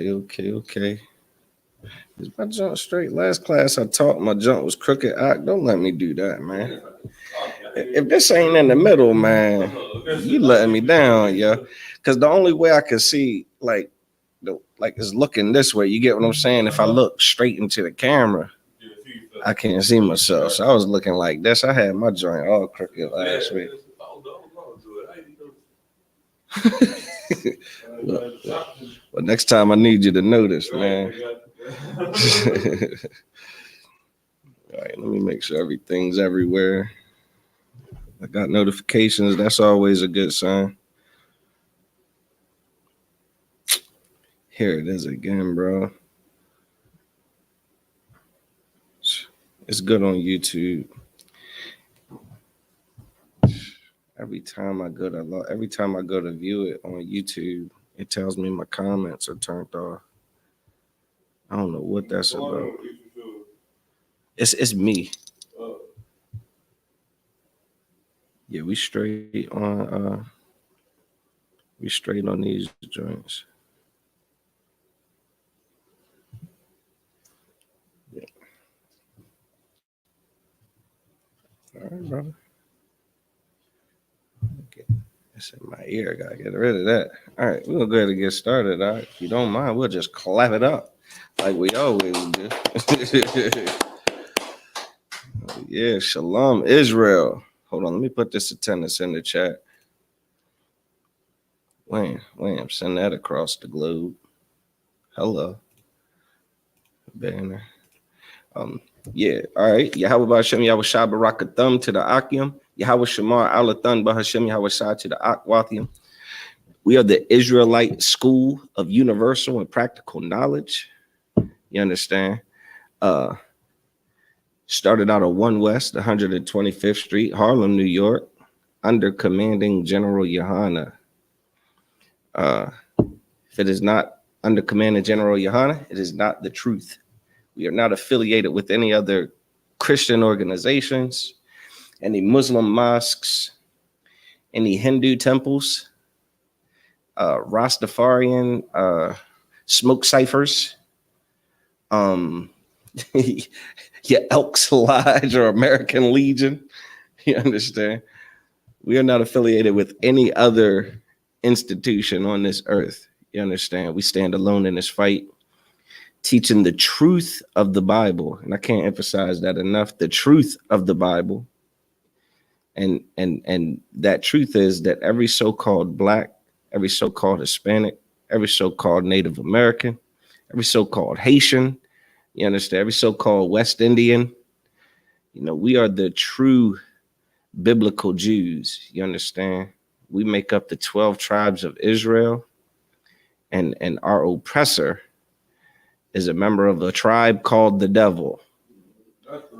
Okay. Is my junk straight? Last class I taught my junk was crooked. Don't let me do that, man. If this ain't in the middle, man, you letting me down, yeah. Because the only way I can see, like is looking this way. You get what I'm saying? If I look straight into the camera, I can't see myself. So I was looking like this. I had my joint all crooked last week. Well, next time I need you to notice, man. All right, let me make sure everything's everywhere. I got notifications. That's always a good sign. Here it is again, bro. It's good on YouTube. Every time I go to view it on YouTube, it tells me my comments are turned off. I don't know what that's about. It's me. Yeah, we straight on these joints. Yeah. All right, brother. Okay. It's in my ear. Gotta get rid of that. All right, we're gonna go ahead and get started. All right. If you don't mind, we'll just clap it up like we always do. Yeah, Shalom Israel. Hold on, let me put this attendance in the chat. Wham, send that across the globe. Hello. Banner. Yeah, all right. Yahweh Ba'Hashem Yahweh Shah Barakathum to the Akim. Yahweh Shamar Alathan Ba'Hashem Yahweh Shah to the Akwathium. We are the Israelite School of Universal and Practical Knowledge. You understand? Started out of 1 West, 125th Street, Harlem, New York, under commanding General Yohana. If it is not under commanding General Yohana, it is not the truth. We are not affiliated with any other Christian organizations, any Muslim mosques, any Hindu temples, Rastafarian smoke ciphers, your Elks Lodge or American Legion. You understand? We are not affiliated with any other institution on this earth. You understand? We stand alone in this fight, teaching the truth of the Bible. And I can't emphasize that enough. The truth of the Bible. And that truth is that every so-called Black, every so-called Hispanic, every so-called Native American, every so-called Haitian, you understand, every so-called West Indian, we are the true biblical Jews. You understand? We make up the 12 tribes of Israel, and our oppressor is a member of a tribe called the devil.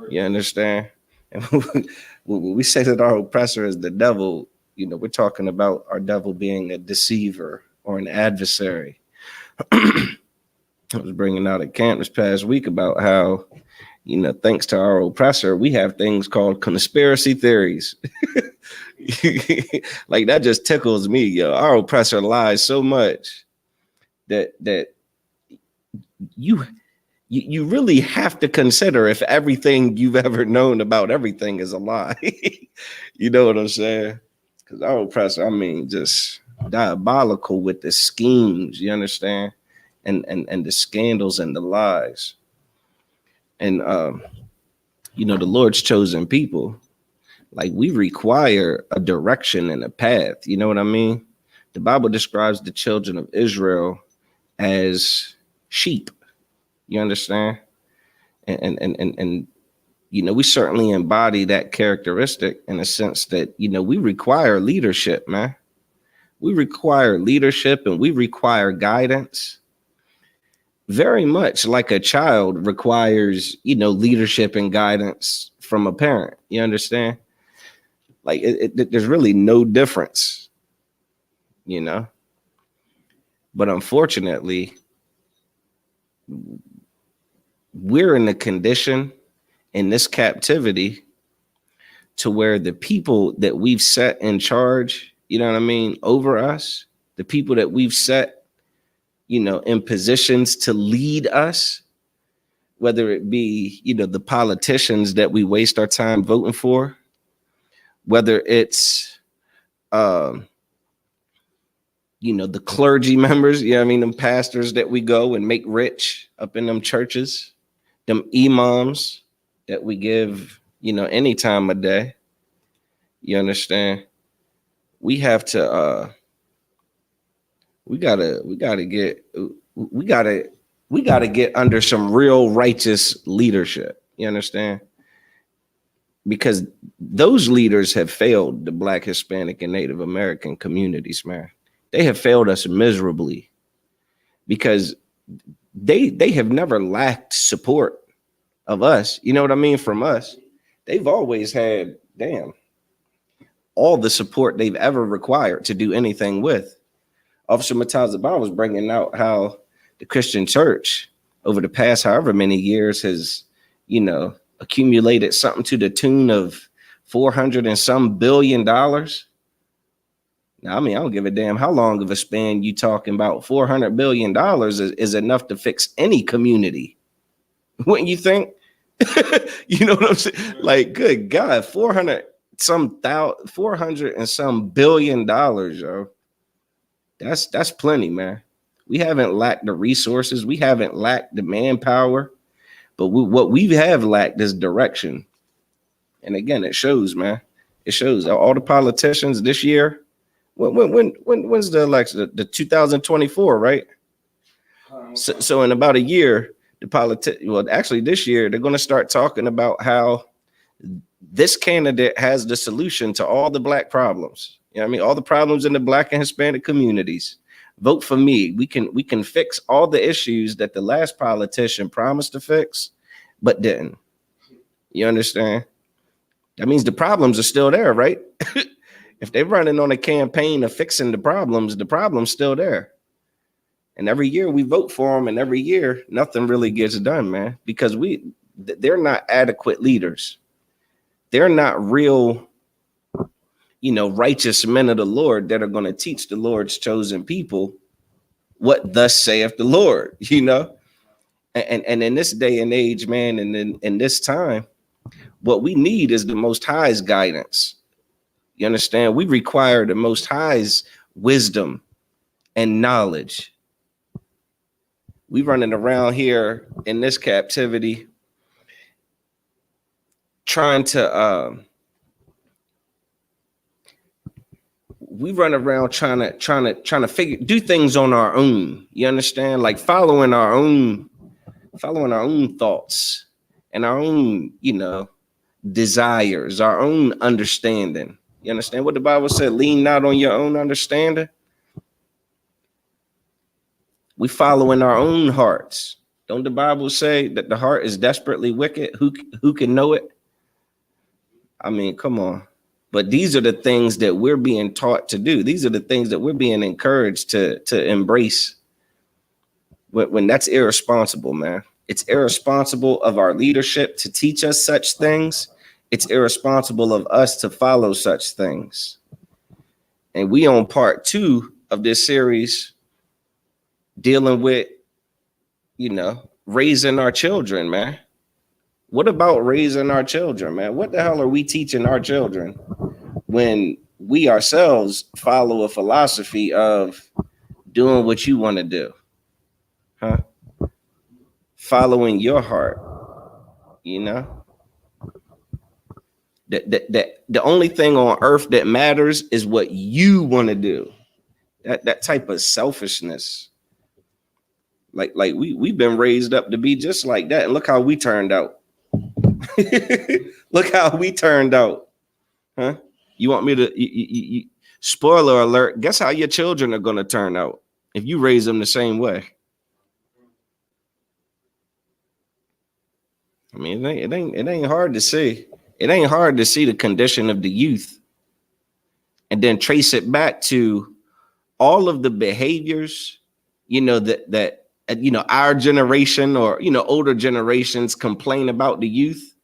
You understand? And when we say that our oppressor is the devil, we're talking about our devil being a deceiver or an adversary. I was bringing out at camp this past week about how, thanks to our oppressor, we have things called conspiracy theories. Like that just tickles me, yo. Our oppressor lies so much that you really have to consider if everything you've ever known about everything is a lie. You know what I'm saying? Because our oppressor, just diabolical with the schemes, you understand? And the scandals and the lies. And the Lord's chosen people, like, we require a direction and a path. You know what I mean? The Bible describes the children of Israel as sheep. You understand? And we certainly embody that characteristic in a sense that, we require leadership, man. We require leadership and we require guidance. Very much like a child requires, leadership and guidance from a parent. You understand? Like there's really no difference, But unfortunately, we're in a condition in this captivity to where the people that we've set in charge, over us, the people that we've set in positions to lead us, whether it be, the politicians that we waste our time voting for, whether it's, the clergy members, them pastors that we go and make rich up in them churches, them imams that we give, any time of day. You understand? We have to, we gotta get under some real righteous leadership. You understand? Because those leaders have failed the Black, Hispanic, and Native American communities, man. They have failed us miserably because they have never lacked support of us. You know what I mean? From us. They've always had, all the support they've ever required to do anything with. Officer Matazaban was bringing out how the Christian church over the past however many years has, accumulated something to the tune of 400 and some $billion. Now, I mean, I don't give a damn how long of a span you talking about. $400 billion is enough to fix any community. Wouldn't you think? You know what I'm saying? Like, good God, 400 and some $billion, yo. That's plenty, man. We haven't lacked the resources. We haven't lacked the manpower. But what we have lacked is direction. And again, it shows, man. It shows. All the politicians this year. When's the election? The 2024, right? So in about a year, actually this year, they're going to start talking about how this candidate has the solution to all the Black problems. You know what I mean? All the problems in the Black and Hispanic communities. Vote for me. We can fix all the issues that the last politician promised to fix, but didn't. You understand? That means the problems are still there, right? If they're running on a campaign of fixing the problem's still there. And every year we vote for them, and every year nothing really gets done, man, because they're not adequate leaders. They're not real, righteous men of the Lord that are going to teach the Lord's chosen people what thus saith the Lord, And in this day and age, man, and in this time, what we need is the Most High's guidance. You understand? We require the Most High's wisdom and knowledge. We running around here in this captivity trying to do things on our own. You understand? Like following our own thoughts and our own, desires, our own understanding. You understand what the Bible said? Lean not on your own understanding. We following our own hearts. Don't the Bible say that the heart is desperately wicked? Who can know it? I mean, come on. But these are the things that we're being taught to do. These are the things that we're being encouraged to embrace. When that's irresponsible, man. It's irresponsible of our leadership to teach us such things. It's irresponsible of us to follow such things. And we on part 2 of this series dealing with, raising our children, man. What about raising our children, man? What the hell are we teaching our children when we ourselves follow a philosophy of doing what you want to do? Huh? Following your heart, that the only thing on earth that matters is what you want to do. That type of selfishness. Like we've been raised up to be just like that. And look how we turned out. Look how we turned out. Huh? You want me to spoiler alert, guess how your children are going to turn out if you raise them the same way? I mean, it ain't hard to see. It ain't hard to see the condition of the youth and then trace it back to all of the behaviors, that our generation or, older generations complain about the youth.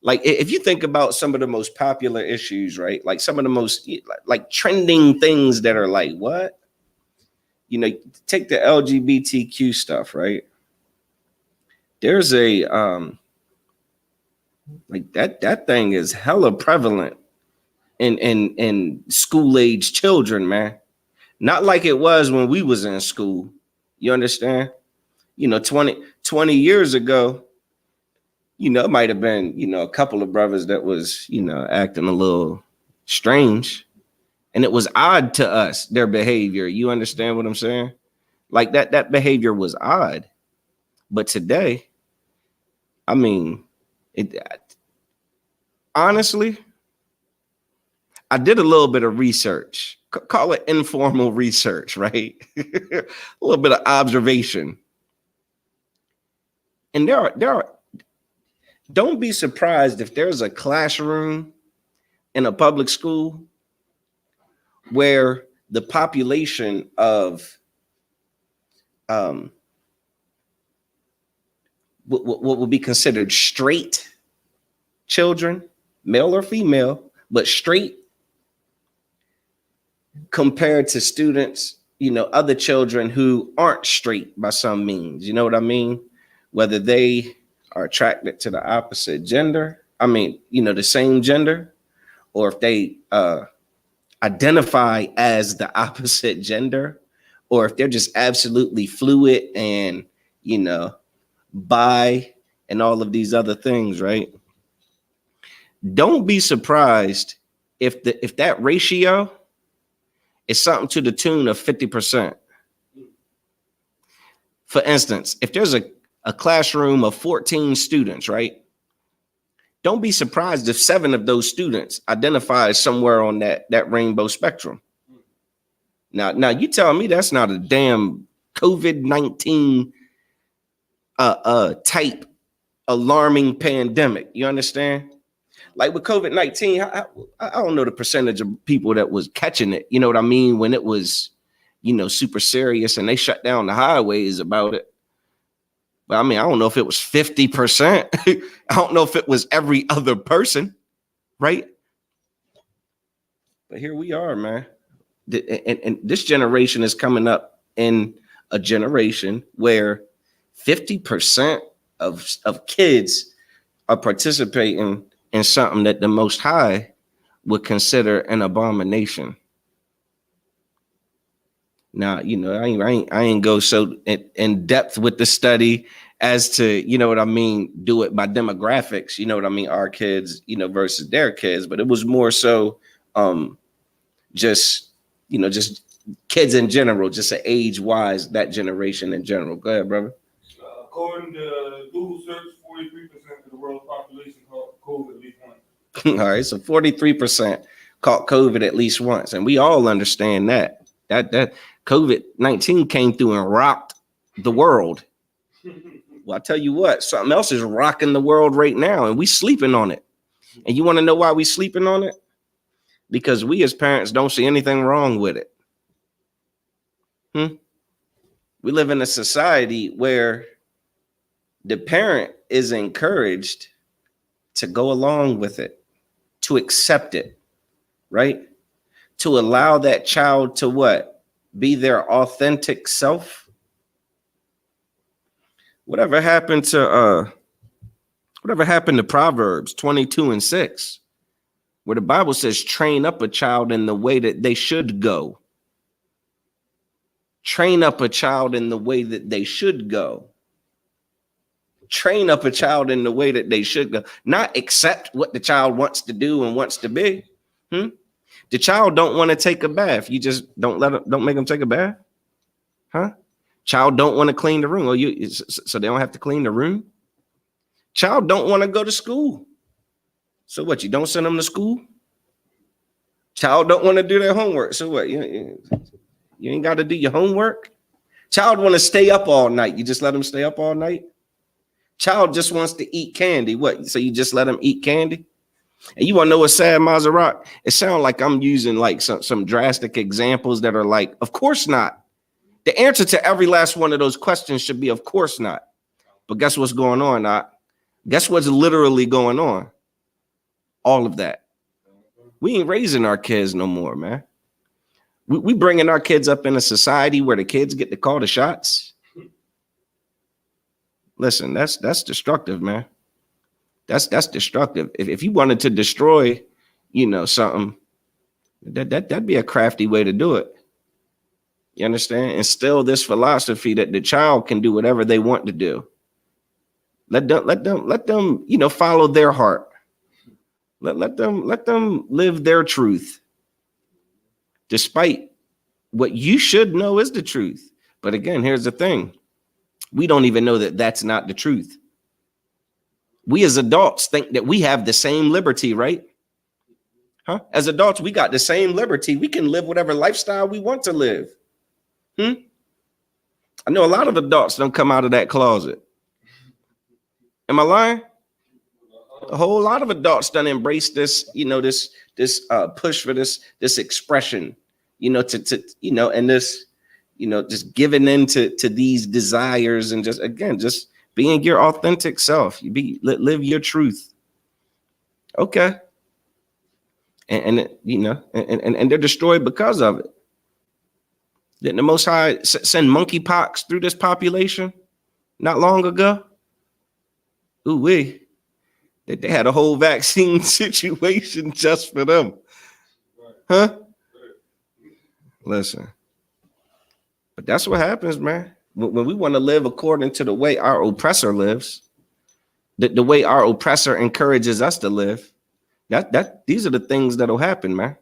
Like if you think about some of the most popular issues, right? Like some of the most like trending things that are like, what? take the LGBTQ stuff, right? There's a like that thing is hella prevalent in school age children, man. Not like it was when we was in school. You understand? 20 years ago, it might have been, a couple of brothers that was, acting a little strange. And it was odd to us, their behavior. You understand what I'm saying? Like that behavior was odd. But today, I mean, honestly, I did a little bit of research. Call it informal research, right? A little bit of observation. And there are. Don't be surprised if there's a classroom in a public school where the population of what would be considered straight children, male or female, but straight, compared to students, other children who aren't straight by some means. You know what I mean? Whether they are attracted to the opposite gender, the same gender, or if they identify as the opposite gender, or if they're just absolutely fluid and, bi and all of these other things, right? Don't be surprised if that ratio is something to the tune of 50%. For instance, if there's a classroom of 14 students, right? Don't be surprised if 7 of those students identify as somewhere on that rainbow spectrum. Now you tell me that's not a damn COVID-19 type alarming pandemic. You understand? Like with COVID-19, I don't know the percentage of people that was catching it. You know what I mean? When it was, super serious and they shut down the highways about it. But I don't know if it was 50%. I don't know if it was every other person, right? But here we are, man. And this generation is coming up in a generation where 50% of kids are participating in something that the Most High would consider an abomination. Now, I ain't go so in depth with the study as to, do it by demographics, our kids, versus their kids. But it was more so just kids in general, just age wise, that generation in general. Go ahead, brother. According to Google search, 43% of the world's population caught COVID at least once. All right, so 43% caught COVID at least once. And we all understand that COVID-19 came through and rocked the world. Well, I tell you what, something else is rocking the world right now, and we sleeping on it. And you want to know why we sleeping on it? Because we as parents don't see anything wrong with it. We live in a society where the parent is encouraged to go along with it, to accept it, right? To allow that child to what? Be their authentic self. Whatever happened to Proverbs 22:6, where the Bible says, train up a child in the way that they should go. Train up a child in the way that they should go. Train up a child in the way that they should go. Not accept what the child wants to do and wants to be. The child don't want to take a bath. You just don't make them take a bath. Child don't want to clean the room. So they don't have to clean the room. Child don't want to go to school. So what? You don't send them to school. Child don't want to do their homework. So what? You ain't got to do your homework. Child want to stay up all night. You just let them stay up all night. Child just wants to eat candy. What? So you just let them eat candy? And you want to know what's sad, Maserati? It sounds like I'm using like some drastic examples that are like, of course not. The answer to every last one of those questions should be, of course not. But guess what's going on? Guess what's literally going on? All of that. We ain't raising our kids no more, man. We bringing our kids up in a society where the kids get to call the shots. Listen, that's destructive, man. That's destructive. If you wanted to destroy, something, that'd be a crafty way to do it. You understand? Instill this philosophy that the child can do whatever they want to do. Let them, follow their heart. Let them live their truth, despite what you should know is the truth. But again, here's the thing. We don't even know that that's not the truth. We as adults think that we have the same liberty, right? Huh? As adults, we got the same liberty. We can live whatever lifestyle we want to live. I know a lot of adults don't come out of that closet. Am I lying? A whole lot of adults don't embrace this, this push for this expression, and this, just giving in to these desires and just being your authentic self. Live your truth. Okay. And they're destroyed because of it. Didn't the Most High send monkeypox through this population not long ago? Ooh wee. They had a whole vaccine situation just for them. Huh? Listen. But that's what happens, man. When we want to live according to the way our oppressor lives, the way our oppressor encourages us to live, these are the things that'll happen, man.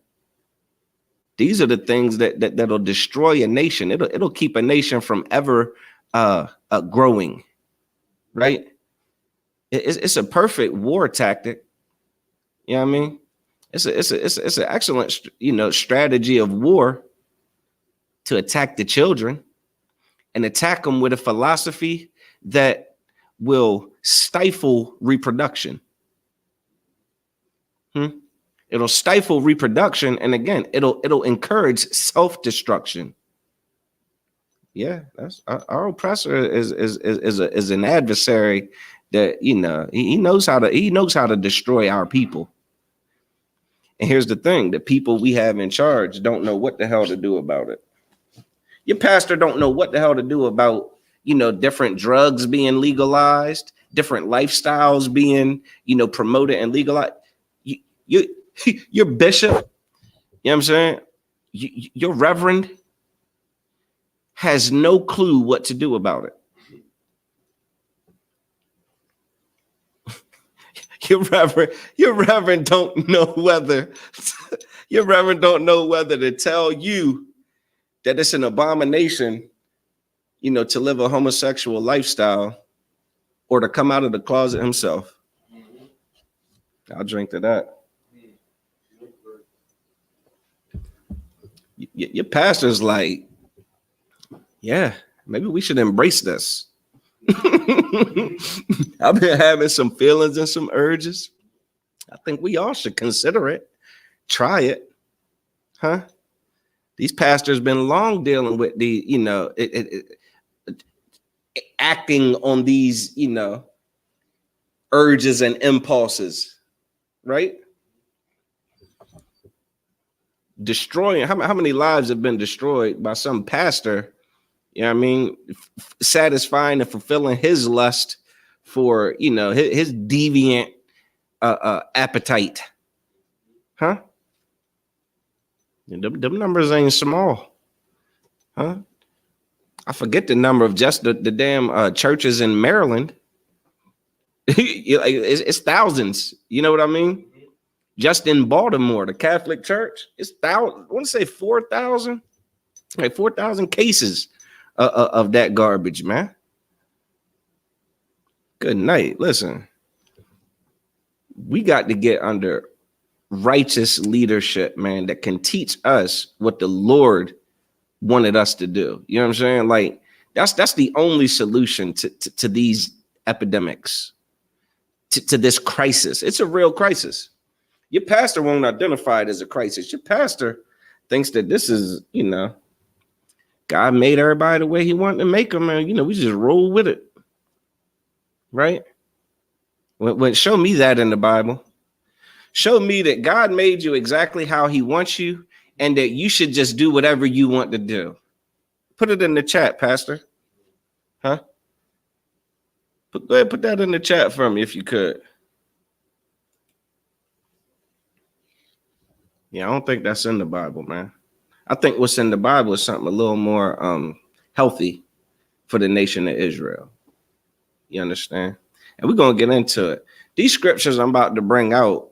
These are the things that'll destroy a nation. It'll keep a nation from ever growing, right? It's a perfect war tactic. You know what I mean? It's an excellent, strategy of war to attack the children and attack them with a philosophy that will stifle reproduction. It'll stifle reproduction, and again, it'll encourage self-destruction. Yeah, that's our oppressor is an adversary that he knows how to destroy our people. And here's the thing: the people we have in charge don't know what the hell to do about it. Your pastor don't know what the hell to do about different drugs being legalized, different lifestyles being promoted and legalized. Your bishop, you know what I'm saying? Your reverend has no clue what to do about it. Your reverend don't know whether to tell you that it's an abomination, to live a homosexual lifestyle, or to come out of the closet himself. I'll drink to that. Your pastor's like, yeah, maybe we should embrace this. I've been having some feelings and some urges. I think we all should consider it. Try it. Huh? These pastors been long dealing with the, acting on these, urges and impulses, right? Destroying, how many lives have been destroyed by some pastor, satisfying and fulfilling his lust for, his deviant appetite. Huh? Them numbers ain't small. Huh? I forget the number of just the damn churches in Maryland. It's thousands. You know what I mean? Just in Baltimore, the Catholic Church, it's thousands. I want to say 4,000, like 4,000 cases of that garbage, man. Good night. Listen, we got to get under righteous leadership, man, that can teach us what the Lord wanted us to do. You know what I'm saying? Like that's the only solution to these epidemics, to this crisis. It's a real crisis. Your pastor won't identify it as a crisis. Your pastor thinks that this is, God made everybody the way he wanted to make them, and we just roll with it. Right? When show me that in the Bible. Show me that God made you exactly how he wants you, and that you should just do whatever you want to do. Put it in the chat, Pastor. Huh? Go ahead, put that in the chat for me if you could. Yeah, I don't think that's in the Bible, man. I think what's in the Bible is something a little more healthy for the nation of Israel. You understand? And we're going to get into it. These scriptures I'm about to bring out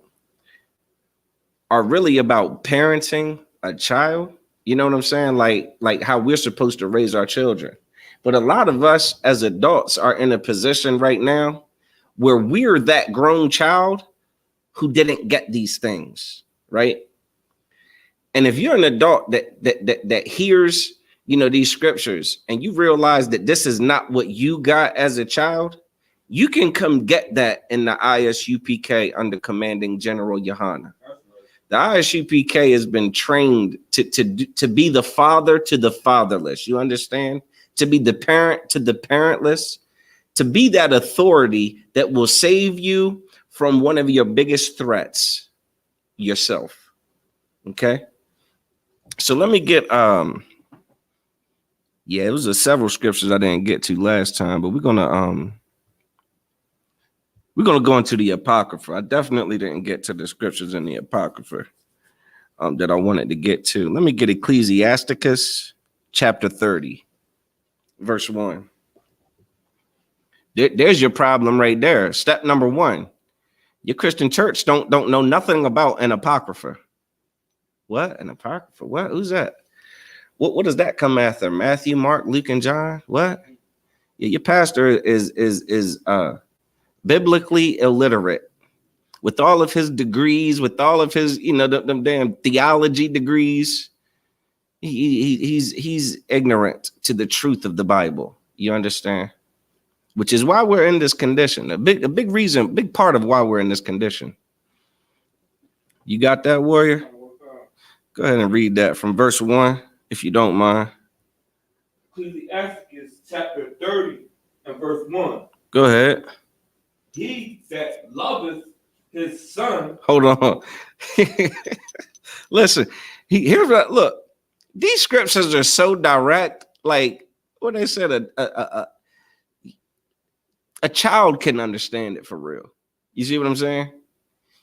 are really about parenting a child. You know what I'm saying? Like how we're supposed to raise our children. But a lot of us as adults are in a position right now where we're that grown child who didn't get these things, right? And if you're an adult that hears, these scriptures and you realize that this is not what you got as a child, you can come get that in the ISUPK under commanding General Yohana. The ISUPK has been trained to be the father to the fatherless. You understand? To be the parent to the parentless, to be that authority that will save you from one of your biggest threats, yourself. Okay? So let me get it was several scriptures I didn't get to last time, but we're gonna go into the Apocrypha. I definitely didn't get to the scriptures in the Apocrypha that I wanted to get to. Let me get Ecclesiasticus chapter 30, verse 1. There's your problem right there. Step number 1. Your Christian church don't know nothing about an Apocrypha. What? An Apocrypha? What? Who's that? What does that come after? Matthew, Mark, Luke, and John? What? Yeah, your pastor is biblically illiterate with all of his degrees, with all of his, them damn theology degrees. He's ignorant to the truth of the Bible. You understand? Which is why we're in this condition. A big reason, big part of why we're in this condition. You got that, warrior? Go ahead and read that from verse 1, if you don't mind. Ecclesiasticus chapter 30 and verse 1. Go ahead. He that loveth his son. Hold on. Listen, here's what, look, these scriptures are so direct, like what they said, a child can understand it for real. You see what I'm saying?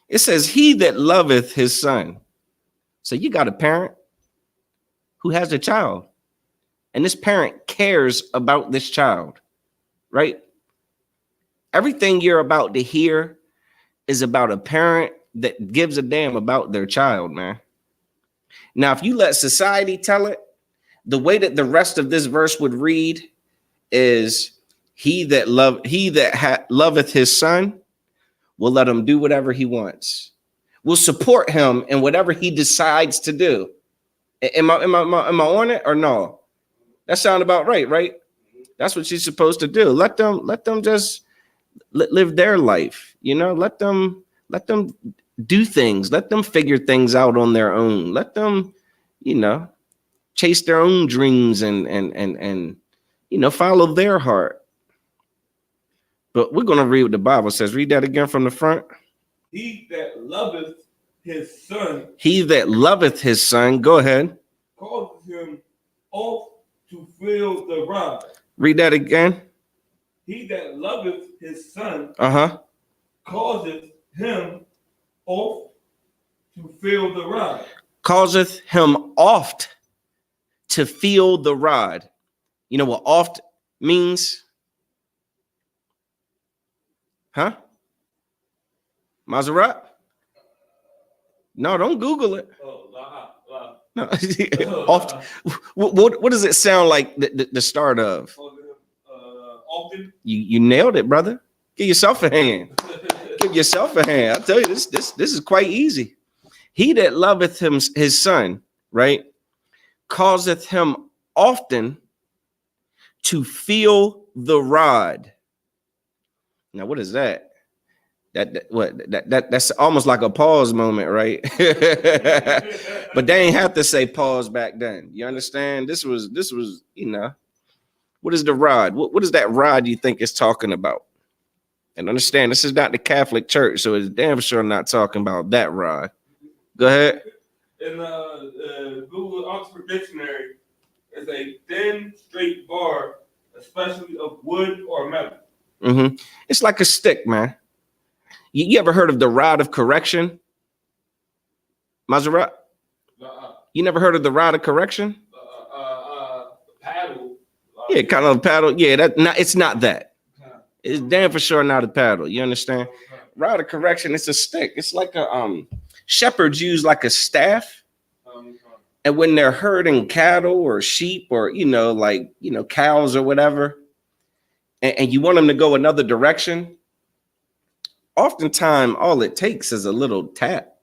It says, he that loveth his son. So you got a parent who has a child, and this parent cares about this child, right? Everything you're about to hear is about a parent that gives a damn about their child, man. Now, if you let society tell it, the way that the rest of this verse would read is, he that loveth his son will let him do whatever he wants. Will support him in whatever he decides to do. Am I on it or no? That sound about right, right? That's what she's supposed to do. Let them just live their life. Let them do things. Let them figure things out on their own. Let them, chase their own dreams and follow their heart. But we're going to read what the Bible says. Read that again from the front. He that loveth his son. He that loveth his son. Go ahead. Causes him oft to fill the rod. Read that again. He that loveth his son. Causeth him oft to fill the rod. Causeth him oft to feel the rod. You know what oft means? Huh? Maserat? No, don't Google it. No. Oft. What does it sound like the start of? Often. You nailed it, brother. Give yourself a hand. Give yourself a hand. I tell you, this is quite easy. He that loveth his son, right, causeth him often to feel the rod. Now, what is that? That's almost like a pause moment, right? But they ain't have to say pause back then. You understand? This was, what is the rod? What is that rod you think it's talking about? And understand, this is not the Catholic Church, so it's damn sure not talking about that rod. Go ahead. In Google Oxford Dictionary, is a thin, straight bar, especially of wood or metal. It's like a stick, man. You ever heard of the rod of correction, Maserati? You never heard of the rod of correction? Paddle. Yeah, kind of a paddle. Yeah, it's not that. It's damn for sure not a paddle. You understand? Rod of correction, it's a stick. It's like a shepherds use like a staff. And when they're herding cattle or sheep or cows or whatever, and you want them to go another direction, oftentimes all it takes is a little tap.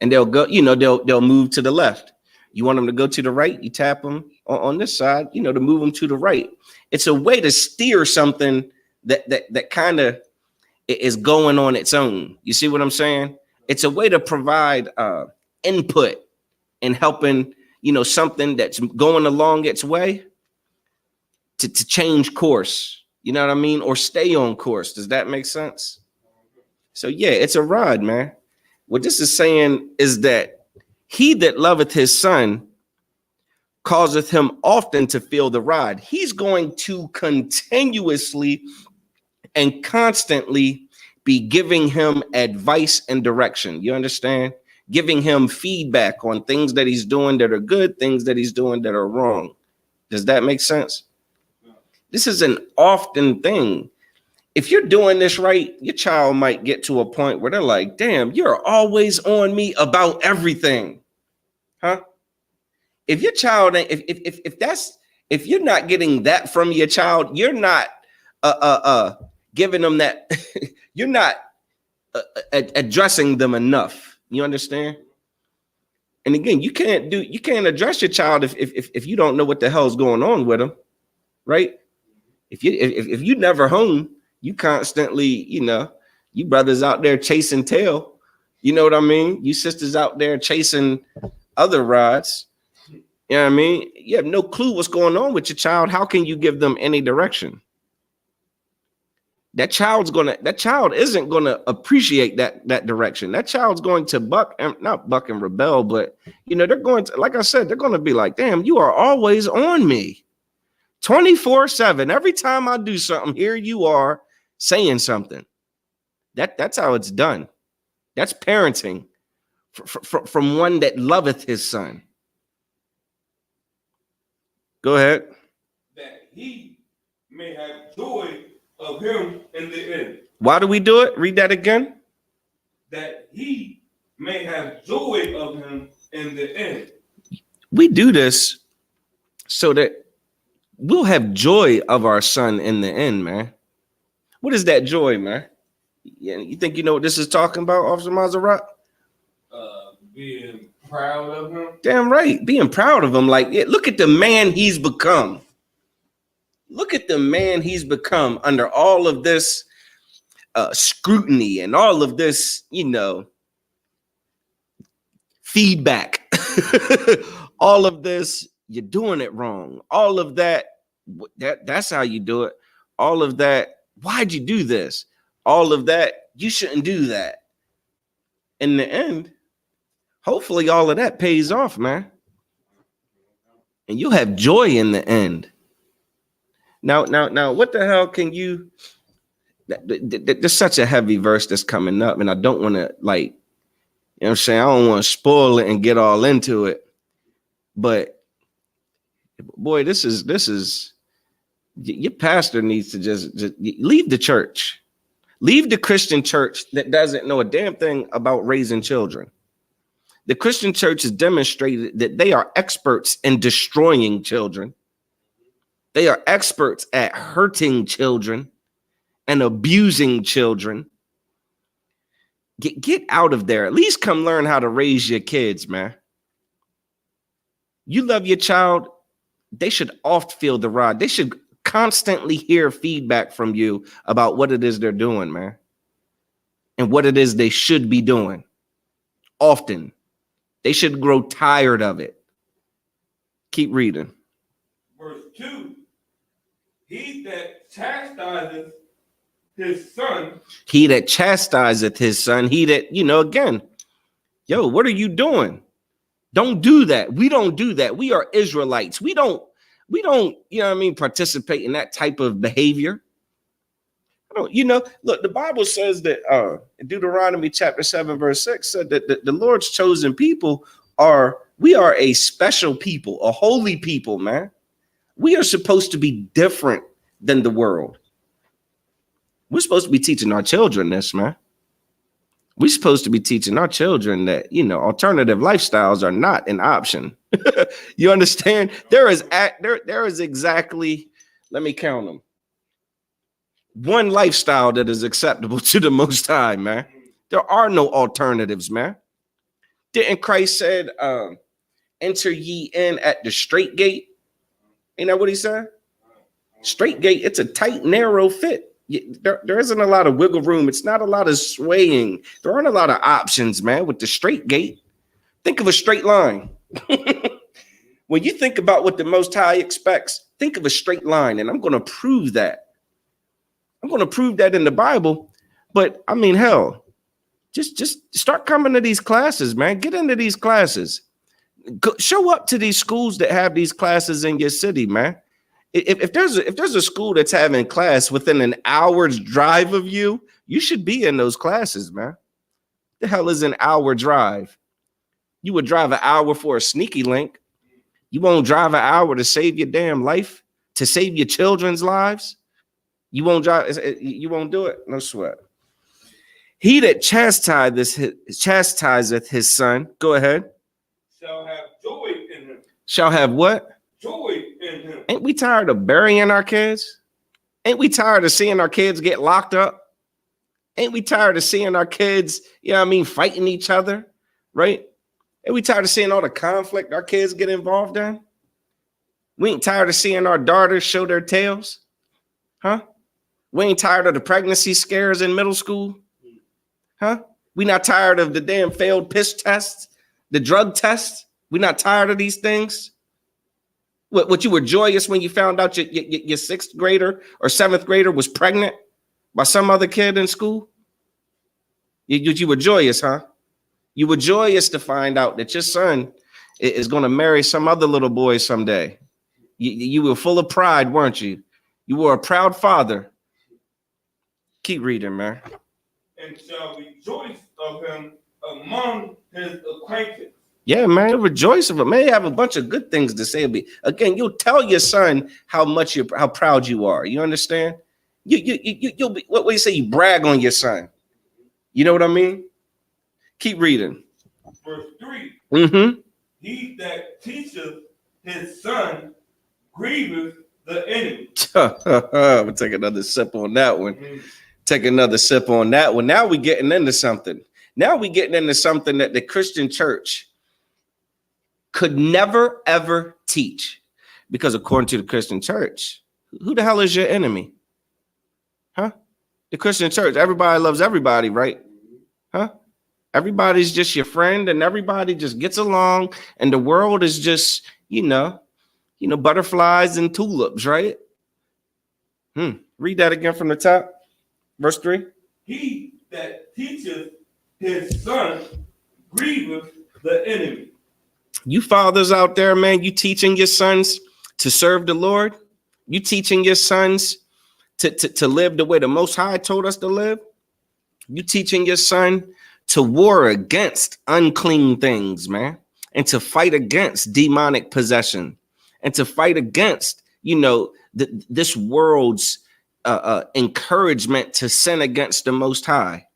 And they'll go, they'll move to the left. You want them to go to the right, you tap them on this side, to move them to the right. It's a way to steer something that kind of is going on its own. You see what I'm saying? It's a way to provide input and helping, something that's going along its way to change course. You know what I mean? Or stay on course. Does that make sense? So yeah, it's a rod, man. What this is saying is that he that loveth his son causeth him often to feel the rod. He's going to continuously and constantly be giving him advice and direction. You understand? Giving him feedback on things that he's doing that are good, things that he's doing that are wrong. Does that make sense? This is an often thing. If you're doing this right, your child might get to a point where they're like, damn, you're always on me about everything. Huh? If your child, if you're not getting that from your child, you're not giving them that, you're not addressing them enough. You understand? And again, you can't address your child if you don't know what the hell's going on with them, right? If you never home, you constantly, you brothers out there chasing tail. You know what I mean? You sisters out there chasing other rods. You know what I mean? You have no clue what's going on with your child. How can you give them any direction? That child isn't gonna appreciate that direction. That child's going to not buck and rebel, but they're going to, like I said, they're gonna be like, damn, you are always on me 24/7. Every time I do something, here you are saying something. That's how it's done. That's parenting from one that loveth his son. Go ahead. That he may have joy of him in the end. Why do we do it? Read that again. That he may have joy of him in the end. We do this so that we'll have joy of our son in the end, man. What is that joy, man? Yeah, you think you know what this is talking about, Officer Maserati? Being proud of him. Damn right, being proud of him. Like, look at the man he's become. Look at the man he's become under all of this scrutiny and all of this, feedback. All of this, you're doing it wrong. All of that's how you do it. All of that, why'd you do this? All of that, you shouldn't do that. In the end, hopefully all of that pays off, man. And you'll have joy in the end. Now, what the hell can you, there's such a heavy verse that's coming up, and I don't want to, like, what I'm saying? I don't want to spoil it and get all into it. But boy, this is your pastor needs to just leave the church. Leave the Christian church that doesn't know a damn thing about raising children. The Christian church has demonstrated that they are experts in destroying children. They are experts at hurting children and abusing children. Get out of there. At least come learn how to raise your kids, man. You love your child. They should oft feel the rod. They should constantly hear feedback from you about what it is they're doing, man. And what it is they should be doing. Often. They should grow tired of it. Keep reading. Verse 2. He that chastiseth his son. He that chastiseth his son. He that, again, what are you doing? Don't do that. We don't do that. We are Israelites. We don't, participate in that type of behavior. I don't, look, the Bible says that in Deuteronomy chapter 7, verse 6 said that the Lord's chosen people we are a special people, a holy people, man. We are supposed to be different than the world. We're supposed to be teaching our children this, man. We're supposed to be teaching our children that, alternative lifestyles are not an option. You understand? There is exactly, let me count them, one lifestyle that is acceptable to the Most High, man. There are no alternatives, man. Didn't Christ said, enter ye in at the straight gate? Ain't that what he said? Straight gate, it's a tight, narrow fit. There isn't a lot of wiggle room. It's not a lot of swaying. There aren't a lot of options, man, with the straight gate. Think of a straight line. When you think about what the Most High expects, think of a straight line, and I'm going to prove that. I'm going to prove that in the Bible. But, I mean, hell, just start coming to these classes, man. Get into these classes. Show up to these schools that have these classes in your city, man. If there's a school that's having class within an hour's drive of you, you should be in those classes, man. The hell is an hour drive? You would drive an hour for a sneaky link. You won't drive an hour to save your damn life, to save your children's lives. You won't drive. You won't do it. No sweat. He that chastiseth his son. Go ahead. Shall have joy in him. Shall have what? Joy in him. Ain't we tired of burying our kids? Ain't we tired of seeing our kids get locked up? Ain't we tired of seeing our kids, fighting each other, right? Ain't we tired of seeing all the conflict our kids get involved in? We ain't tired of seeing our daughters show their tails, huh? We ain't tired of the pregnancy scares in middle school, huh? We not tired of the damn failed piss tests, the drug tests. We not tired of these things. What you were joyous when you found out your sixth grader or seventh grader was pregnant by some other kid in school? You were joyous, huh? You were joyous to find out that your son is going to marry some other little boy someday. You were full of pride, weren't you? You were a proud father. Keep reading, man. And shall rejoice of him among his acquaintance. Yeah, man, rejoice of it. May have a bunch of good things to say. Again, you'll tell your son how proud you are. You understand? You'll be, what do you say? You brag on your son. You know what I mean? Keep reading. Verse 3. Mm-hmm. He that teacheth his son grieveth the enemy. We'll take another sip on that one. Take another sip on that one. Now we're getting into something. Now we're getting into something that the Christian church could never, ever teach. Because according to the Christian church, who the hell is your enemy? Huh? The Christian church, everybody loves everybody, right? Huh? Everybody's just your friend and everybody just gets along and the world is just, butterflies and tulips, right? Read that again from the top. Verse 3. He that teacheth his son grieveth the enemy. You fathers out there, man, you teaching your sons to serve the Lord? You teaching your sons to live the way the Most High told us to live? You teaching your son to war against unclean things, man, and to fight against demonic possession and to fight against, this world's encouragement to sin against the Most High.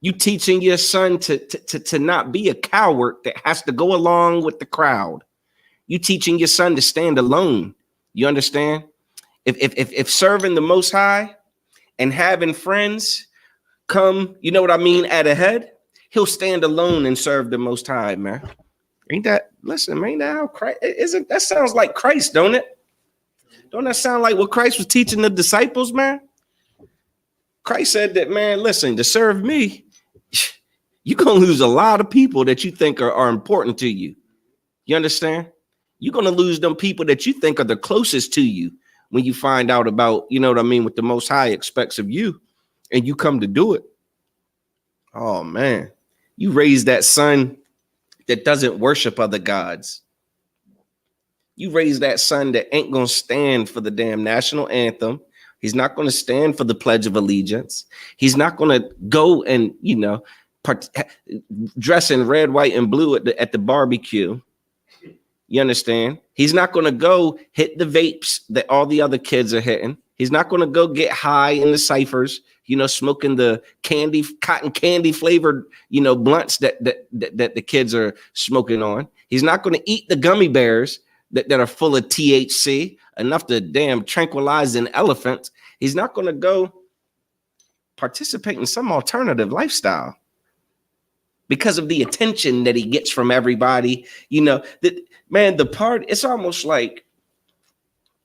You teaching your son to not be a coward that has to go along with the crowd. You teaching your son to stand alone. You understand? If serving the Most High and having friends come, at a head, he'll stand alone and serve the Most High, man. Ain't that how Christ isn't that sounds like Christ, don't it? Don't that sound like what Christ was teaching the disciples, man? Christ said that, man, listen, to serve me, you're going to lose a lot of people that you think are important to you. You understand? You're going to lose them people that you think are the closest to you when you find out about, what the Most High expects of you and you come to do it. Oh, man, you raise that son that doesn't worship other gods. You raise that son that ain't going to stand for the damn national anthem. He's not going to stand for the Pledge of Allegiance. He's not going to go and, dress in red, white, and blue at the barbecue. You understand? He's not going to go hit the vapes that all the other kids are hitting. He's not going to go get high in the ciphers, smoking the cotton candy flavored, blunts that the kids are smoking on. He's not going to eat the gummy bears that are full of THC, enough to damn tranquilize an elephant. He's not going to go participate in some alternative lifestyle because of the attention that he gets from everybody. The part, it's almost like,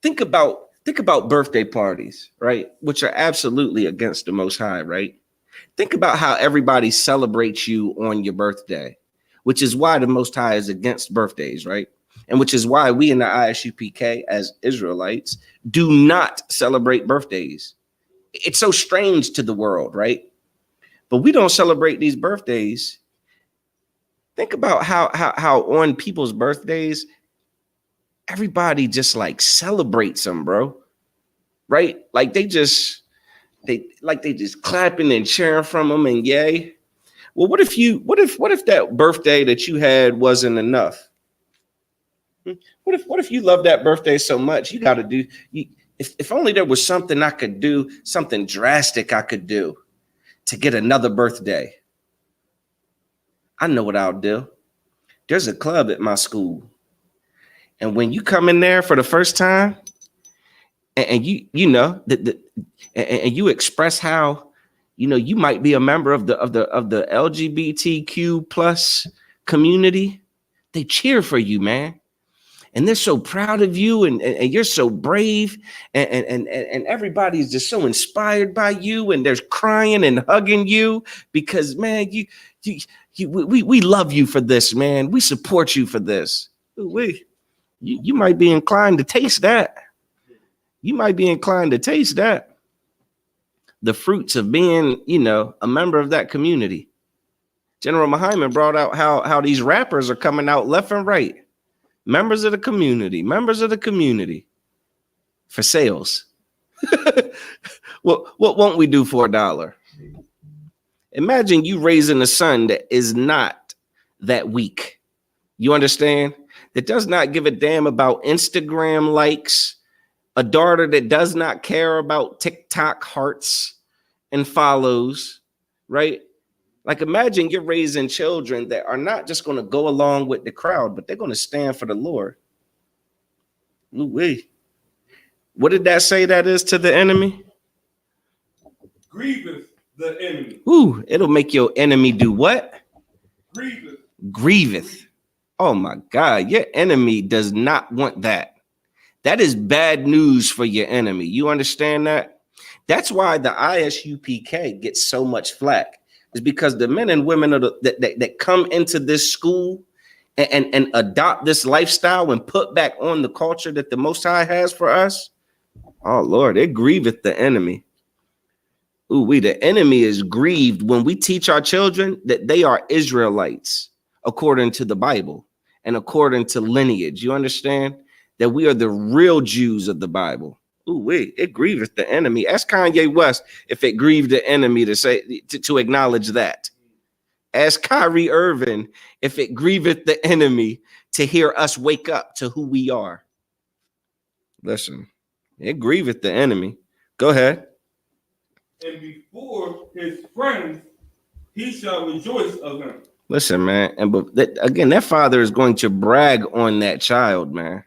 think about birthday parties, right? Which are absolutely against the Most High, right? Think about how everybody celebrates you on your birthday, which is why the Most High is against birthdays, right? And which is why we in the ISUPK as Israelites do not celebrate birthdays. It's so strange to the world, right? But we don't celebrate these birthdays. Think about how on people's birthdays, everybody just like celebrates them, bro. Right? Like they just clapping and cheering from them and yay. Well, what if that birthday that you had wasn't enough? What if you love that birthday so much? You got to do. If only there was something I could do, something drastic I could do to get another birthday. I know what I'll do. There's a club at my school, and when you come in there for the first time, and you express how you might be a member of the LGBTQ plus community, they cheer for you, man. And they're so proud of you, and you're so brave, and everybody's just so inspired by you, and they're crying and hugging you because, man, we love you for this, man. We support you for this. You might be inclined to taste that. You might be inclined to taste that. The fruits of being, a member of that community. General Muhammad brought out how these rappers are coming out left and right. Members of the community for sales. What won't we do for $1? Imagine you raising a son that is not that weak. You understand? That does not give a damn about Instagram likes, a daughter that does not care about TikTok hearts and follows, right? Like, imagine you're raising children that are not just going to go along with the crowd, but they're going to stand for the Lord. Ooh-wee. What did that say that is to the enemy? Grievous the enemy. Ooh, it'll make your enemy do what? Grievous. Grievous. Oh my God, your enemy does not want that. That is bad news for your enemy. You understand that? That's why the ISUPK gets so much flack. Is because the men and women that come into this school and adopt this lifestyle and put back on the culture that the Most High has for us. Oh Lord, it grieveth the enemy. The enemy is grieved when we teach our children that they are Israelites according to the Bible and according to lineage. You understand that we are the real Jews of the Bible. It grieveth the enemy. Ask Kanye West if it grieved the enemy to acknowledge that. Ask Kyrie Irving if it grieveth the enemy to hear us wake up to who we are. Listen, it grieveth the enemy. Go ahead. And before his friends, he shall rejoice of him. Listen, man, again, that father is going to brag on that child, man.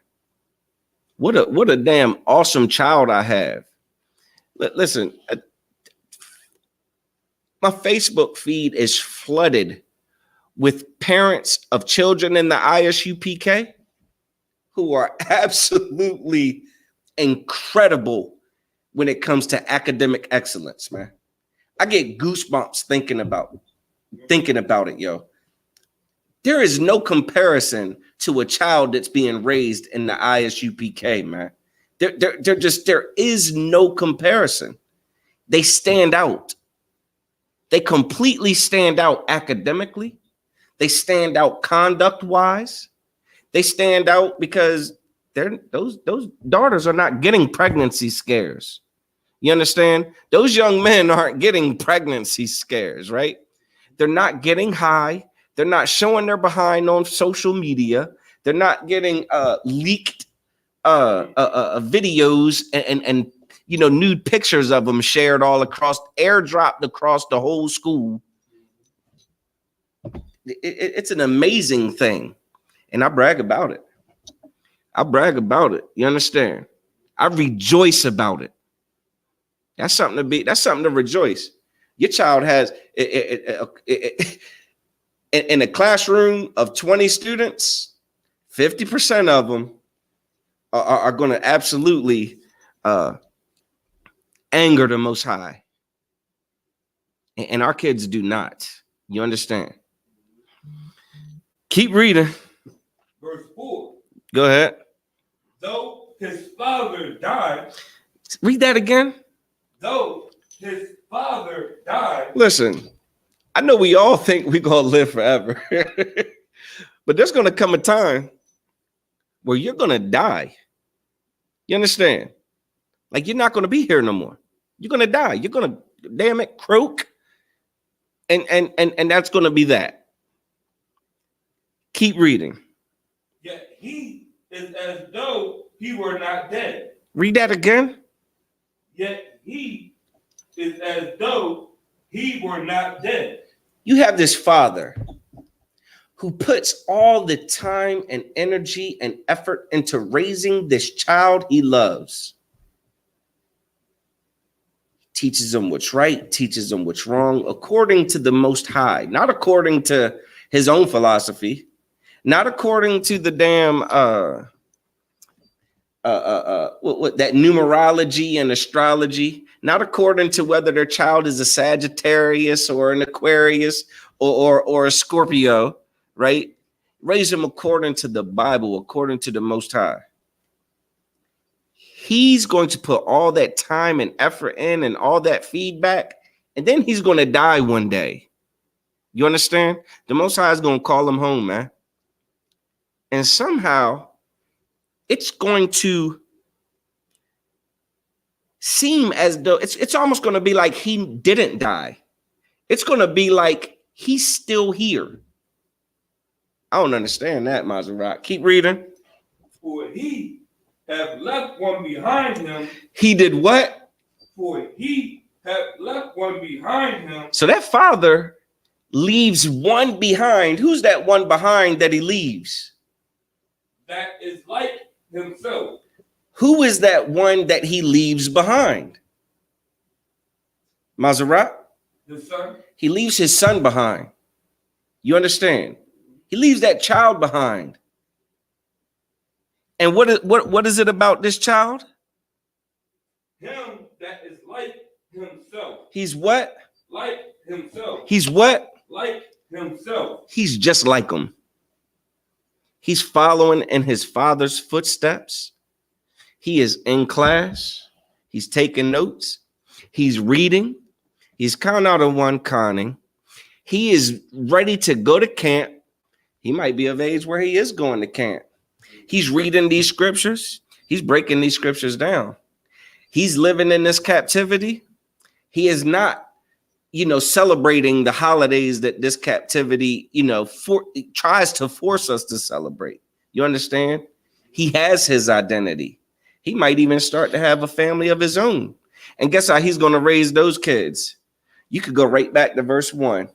What a damn awesome child I have. Listen, my Facebook feed is flooded with parents of children in the ISUPK who are absolutely incredible when it comes to academic excellence, man. I get goosebumps thinking about it, yo. There is no comparison to a child that's being raised in the ISUPK, man. There is no comparison. They stand out. They completely stand out academically. They stand out conduct wise. They stand out because those daughters are not getting pregnancy scares. You understand? Those young men aren't getting pregnancy scares, right? They're not getting high. They're not showing their behind on social media. They're not getting leaked videos and nude pictures of them shared all across, airdropped across the whole school. It's an amazing thing, and I brag about it. I brag about it. You understand? I rejoice about it. That's something to rejoice. Your child has in a classroom of 20 students, 50% of them are going to absolutely anger the Most High. And our kids do not. You understand? Keep reading. Verse 4. Go ahead. Though his father died. Read that again. Though his father died. Listen, I know we all think we're going to live forever. But there's going to come a time where you're going to die. You understand? Like, you're not going to be here no more. You're going to die. You're going to, damn it, croak. And that's going to be that. Keep reading. Yet he is as though he were not dead. Read that again. Yet he is as though he were not dead. You have this father who puts all the time and energy and effort into raising this child he loves. Teaches them what's right, teaches them what's wrong, according to the Most High, not according to his own philosophy, not according to the damn that numerology and astrology, not according to whether their child is a Sagittarius or an Aquarius or a Scorpio, right? Raise them according to the Bible, according to the Most High. He's going to put all that time and effort in and all that feedback, and then he's going to die one day. You understand? The Most High is going to call him home, man. And somehow it's going to seem as though it's almost going to be like he didn't die. It's going to be like he's still here. I don't understand that, Maserati. Keep reading. For he have left one behind him. He did what? For he have left one behind him. So that father leaves one behind. Who's that one behind that he leaves? That is like himself. Who is that one that he leaves behind? Maserati? The son. He leaves his son behind. You understand? He leaves that child behind. And what is it about this child? Him that is like himself. He's what? Like himself. He's what? Like himself. He's just like him. He's following in his father's footsteps. He is in class. He's taking notes. He's reading. He's counting out of one conning. He is ready to go to camp. He might be of age where he is going to camp. He's reading these scriptures. He's breaking these scriptures down. He's living in this captivity. He is not, celebrating the holidays that this captivity, tries to force us to celebrate. You understand? He has his identity. He might even start to have a family of his own. And guess how he's going to raise those kids? You could go right back to verse 1.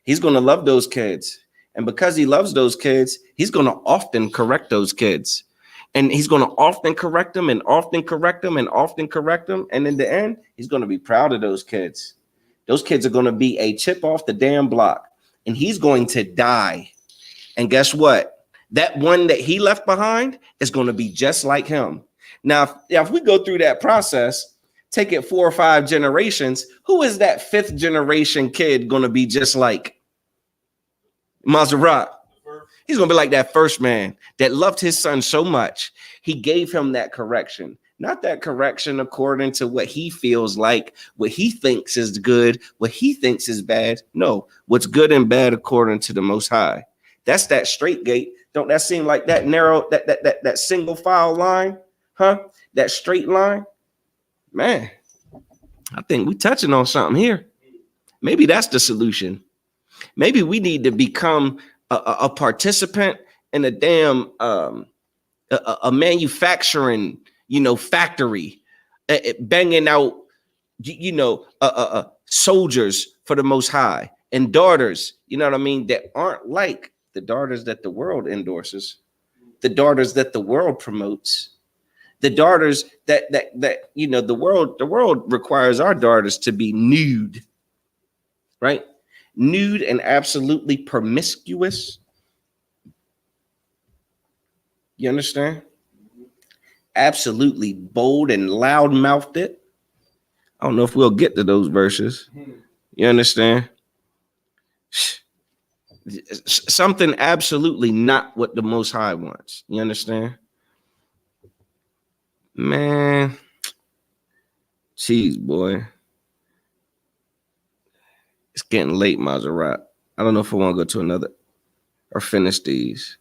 He's going to love those kids. And because he loves those kids, he's going to often correct those kids. And he's going to often correct them and often correct them and often correct them. And in the end, he's going to be proud of those kids. Those kids are going to be a chip off the damn block. And he's going to die. And guess what? That one that he left behind is going to be just like him. Now, if we go through that process, take it 4 or 5 generations, who is that 5th generation kid going to be just like? Maserati. He's going to be like that first man that loved his son so much. He gave him that correction. Not that correction according to what he feels like, what he thinks is good, what he thinks is bad. No, what's good and bad according to the Most High. That's that straight gate. Don't that seem like that narrow, that single file line? Huh? That straight line? Man, I think we touching on something here. Maybe that's the solution. Maybe we need to become a participant in a damn a manufacturing, factory, banging out, soldiers for the Most High and daughters, you know what I mean, that aren't like the daughters that the world endorses, the daughters that the world promotes, the daughters that the world requires our daughters to be nude, right? Nude and absolutely promiscuous. You understand? Absolutely bold and loud-mouthed it. I don't know if we'll get to those verses. You understand? Something absolutely not what the Most High wants. You understand? Man, jeez, boy. It's getting late, Maserat. I don't know if I want to go to another or finish these.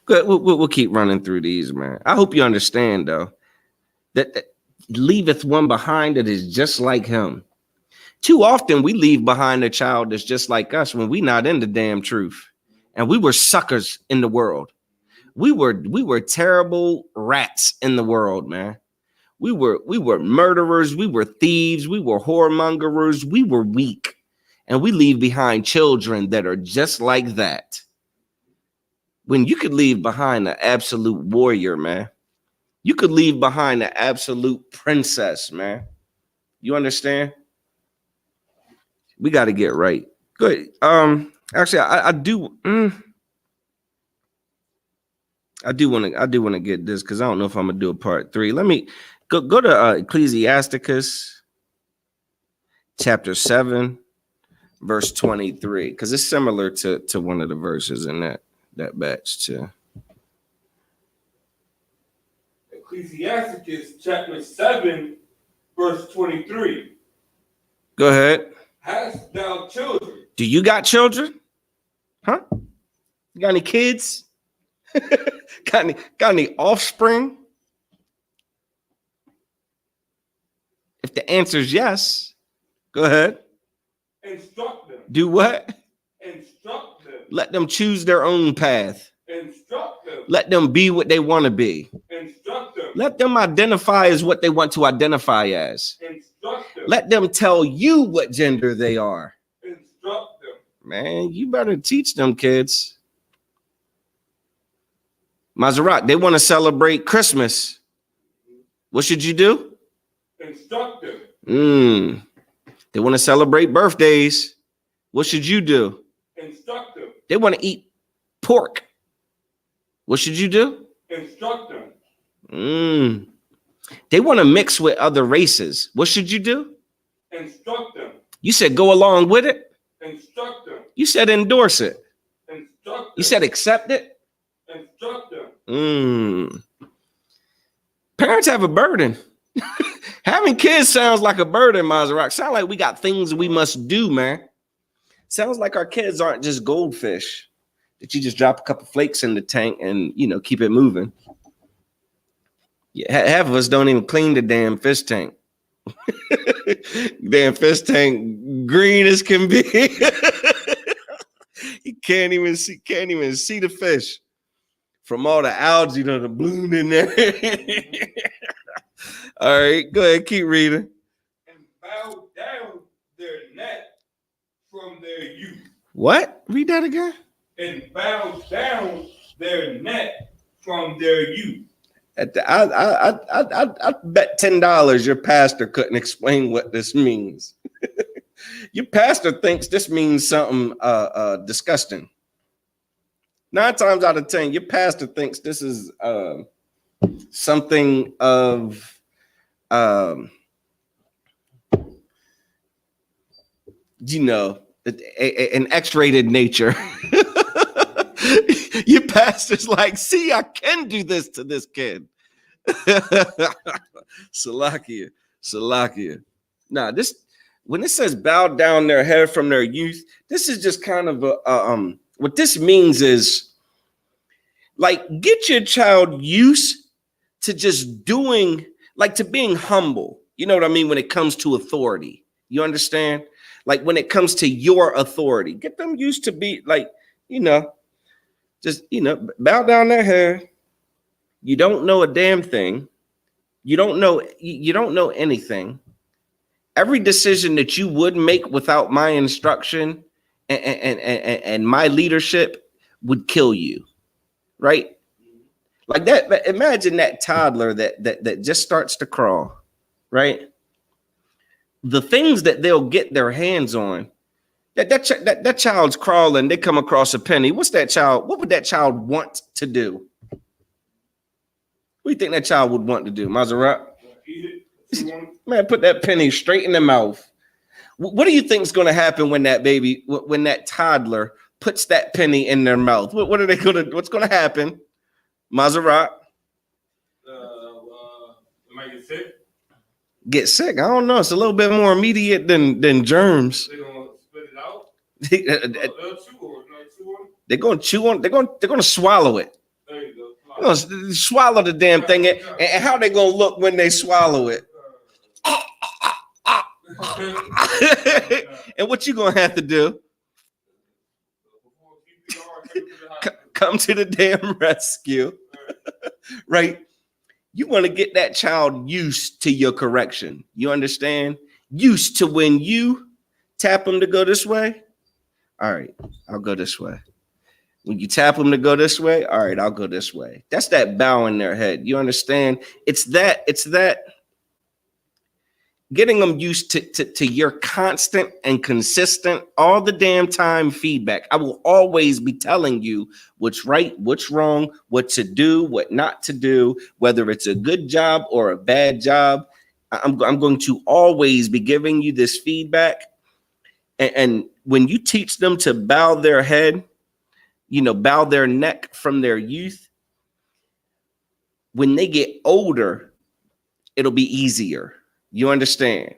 Good, we'll keep running through these, man. I hope you understand, though, that leaveth one behind that is just like him. Too often we leave behind a child that's just like us when we not in the damn truth. And we were suckers in the world. We were terrible rats in the world, man. We were murderers, we were thieves, we were whoremongers, we were weak. And we leave behind children that are just like that. When you could leave behind an absolute warrior, man. You could leave behind an absolute princess, man. You understand? We got to get right. Good. Actually, I do. I do want to get this because I don't know if I'm gonna do a part 3. Let me go to Ecclesiasticus chapter 7, verse 23, because it's similar to one of the verses in that batch too. Ecclesiasticus chapter 7, verse 23. Go ahead. Hast thou children? Do you got children? Huh? You got any kids? got any offspring? If the answer is yes, go ahead. Instruct them. Do what? Instruct them. Let them choose their own path. Instruct them. Let them be what they want to be. Instruct them. Let them identify as what they want to identify as. Instruct them. Let them tell you what gender they are. Instruct them. Man, you better teach them kids. Maserat, they want to celebrate Christmas. What should you do? Instruct them. They want to celebrate birthdays. What should you do? Instruct them. They want to eat pork. What should you do? Instruct them. They want to mix with other races. What should you do? Instruct them. You said go along with it. Instruct them. You said endorse it. Instruct them. You said accept it. Instruct them. Parents have a burden. Having kids sounds like a burden, Maserat. Sounds like we got things we must do, man. Sounds like our kids aren't just goldfish that you just drop a couple flakes in the tank and, keep it moving. Yeah, half of us don't even clean the damn fish tank. Damn fish tank green as can be. You can't even see the fish from all the algae that are blooming in there. All right, go ahead, keep reading. And bow down their neck from their youth. What? Read that again. And bow down their neck from their youth. I bet $10 your pastor couldn't explain what this means. Your pastor thinks this means something disgusting. 9 times out of 10, your pastor thinks this is something of an X-rated nature. Your pastor's like, see, I can do this to this kid. Salakia, Salakia. Nah, this when it says bow down their head from their youth, this is just kind of what this means is like get your child used to just doing like to being humble. You know what I mean when it comes to authority. You understand? Like when it comes to your authority, get them used to be like, you know, just bow down their head. You don't know a damn thing. You don't know anything. Every decision that you would make without my instruction and my leadership would kill you, right? Like that. Imagine that toddler that just starts to crawl, right? The things that they'll get their hands on. That child's crawling. They come across a penny. What would that child want to do? What do you think that child would want to do, Maserati? Man, put that penny straight in the mouth. What do you think is going to happen when that toddler puts that penny in their mouth? What's going to happen, Maserati? Might get sick. Get sick? I don't know. It's a little bit more immediate than germs. They're gonna spit it out. They're going to chew on. They're going to swallow it. There you go. They're gonna swallow the damn thing, and how they going to look when they swallow it? And what you gonna have to do? Come to the damn rescue, right? You want to get that child used to your correction. You understand? Used to when you tap them to go this way. All right, I'll go this way. When you tap them to go this way, all right, I'll go this way. That's that bow in their head. You understand? It's that getting them used to your constant and consistent all the damn time feedback. I will always be telling you what's right, what's wrong, what to do, what not to do, whether it's a good job or a bad job. I'm going to always be giving you this feedback. And when you teach them to bow their head, bow their neck from their youth, when they get older, it'll be easier. You understand?